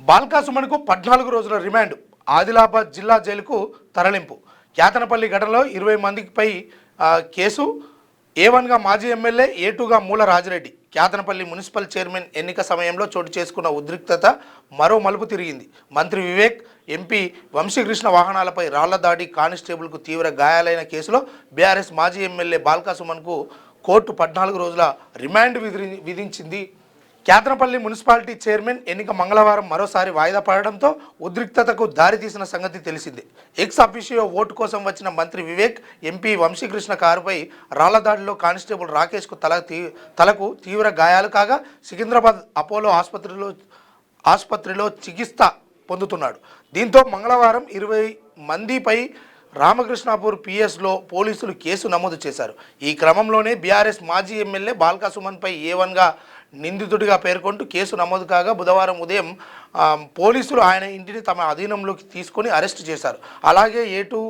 బాల్కా సుమన్కు 14 రోజుల రిమాండ్, ఆదిలాబాద్ జిల్లా జైలుకు తరలింపు. క్యాతనపల్లి ఘటనలో 20 మందిపై కేసు. A1గా మాజీ ఎమ్మెల్యే, A2గా మూల రాజిరెడ్డి. క్యాతనపల్లి మున్సిపల్ చైర్మన్ ఎన్నిక సమయంలో చోటు చేసుకున్న ఉద్రిక్తత మరో మలుపు తిరిగింది. మంత్రి వివేక్, ఎంపీ వంశీకృష్ణ వాహనాలపై రాళ్ల దాడి, కానిస్టేబుల్కు తీవ్ర గాయాలైన కేసులో బీఆర్ఎస్ మాజీ ఎమ్మెల్యే బాల్కా సుమన్కు కోర్టు 14 రోజుల రిమాండ్ విధించింది. క్యాతనపల్లి మున్సిపాలిటీ చైర్మన్ ఎన్నిక మంగళవారం మరోసారి వాయిదా పడడంతో ఉద్రిక్తతకు దారితీసిన సంగతి తెలిసిందే. ఎక్స్ అఫీషియో ఓటు కోసం వచ్చిన మంత్రి వివేక్, ఎంపీ వంశీకృష్ణ కారుపై రాళ్ల దాడిలో కానిస్టేబుల్ రాకేష్కు తలకు తీవ్ర గాయాలు కాగా సికింద్రాబాద్ అపోలో ఆసుపత్రిలో చికిత్స పొందుతున్నాడు. దీంతో మంగళవారం 20 మందిపై రామకృష్ణాపూర్ పిఎస్లో పోలీసులు కేసు నమోదు చేశారు. ఈ క్రమంలోనే బీఆర్ఎస్ మాజీ ఎమ్మెల్యే బాల్కా సుమన్పై A1గా నిందితుడిగా పేర్కొంటూ కేసు నమోదు కాగా బుధవారం ఉదయం పోలీసులు ఆయన ఇంటిని తమ అధీనంలోకి తీసుకొని అరెస్టు చేశారు. అలాగే A2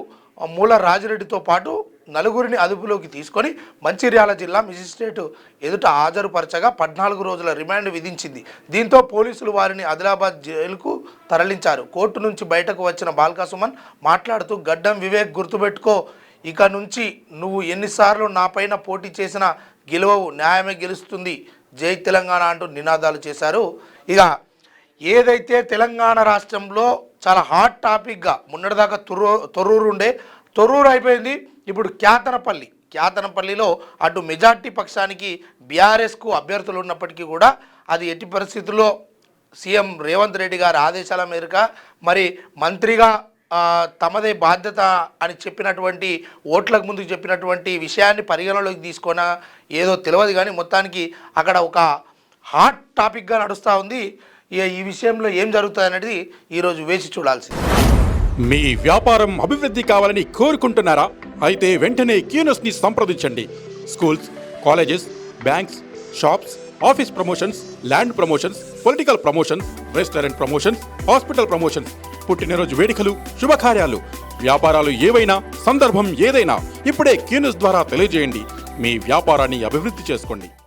మూల రాజిరెడ్డితో పాటు నలుగురిని అదుపులోకి తీసుకొని మంచిర్యాల జిల్లా మెజిస్ట్రేట్ ఎదుట హాజరుపరచగా 14 రోజుల రిమాండ్ విధించింది. దీంతో పోలీసులు వారిని ఆదిలాబాద్ జైలుకు తరలించారు. కోర్టు నుంచి బయటకు వచ్చిన బాల్కా సుమన్ మాట్లాడుతూ, గడ్డం వివేక్, గుర్తుపెట్టుకో, ఇక నుంచి నువ్వు ఎన్నిసార్లు నాపైన పోటీ చేసినా గెలవవు, న్యాయమే గెలుస్తుంది, జై తెలంగాణ అంటూ నినాదాలు చేశారు. ఇక ఏదైతే తెలంగాణ రాష్ట్రంలో చాలా హాట్ టాపిక్గా మొన్నటిదాకా తొర్రూరు ఉండే, తొర్రూరు అయిపోయింది. ఇప్పుడు క్యాతనపల్లిలో అటు మెజార్టీ పక్షానికి బీఆర్ఎస్కు అభ్యర్థులు ఉన్నప్పటికీ కూడా అది ఎట్టి పరిస్థితుల్లో సీఎం రేవంత్ రెడ్డి గారి ఆదేశాల మేరకు మరి మంత్రిగా తమదే బాధ్యత అని చెప్పినటువంటి, ఓట్లకు ముందు చెప్పినటువంటి విషయాన్ని పరిగణలోకి తీసుకున్న ఏదో తెలియదు, కానీ మొత్తానికి అక్కడ ఒక హాట్ టాపిక్గా నడుస్తూ ఉంది. ఈ విషయంలో ఏం జరుగుతుంది అనేది ఈరోజు వేచి చూడాల్సింది. మీ వ్యాపారం అభివృద్ధి కావాలని కోరుకుంటున్నారా? అయితే వెంటనే క్యూనస్ని సంప్రదించండి. Schools, colleges, banks, shops, office promotions, land promotions, political promotions, restaurant promotions, hospital promotions, పుట్టినరోజు వేడుకలు, శుభకార్యాలు, వ్యాపారాలు ఏవైనా, సందర్భం ఏదైనా ఇప్పుడే క్యూనస్ ద్వారా తెలియజేయండి. మీ వ్యాపారాన్ని అభివృద్ధి చేసుకోండి.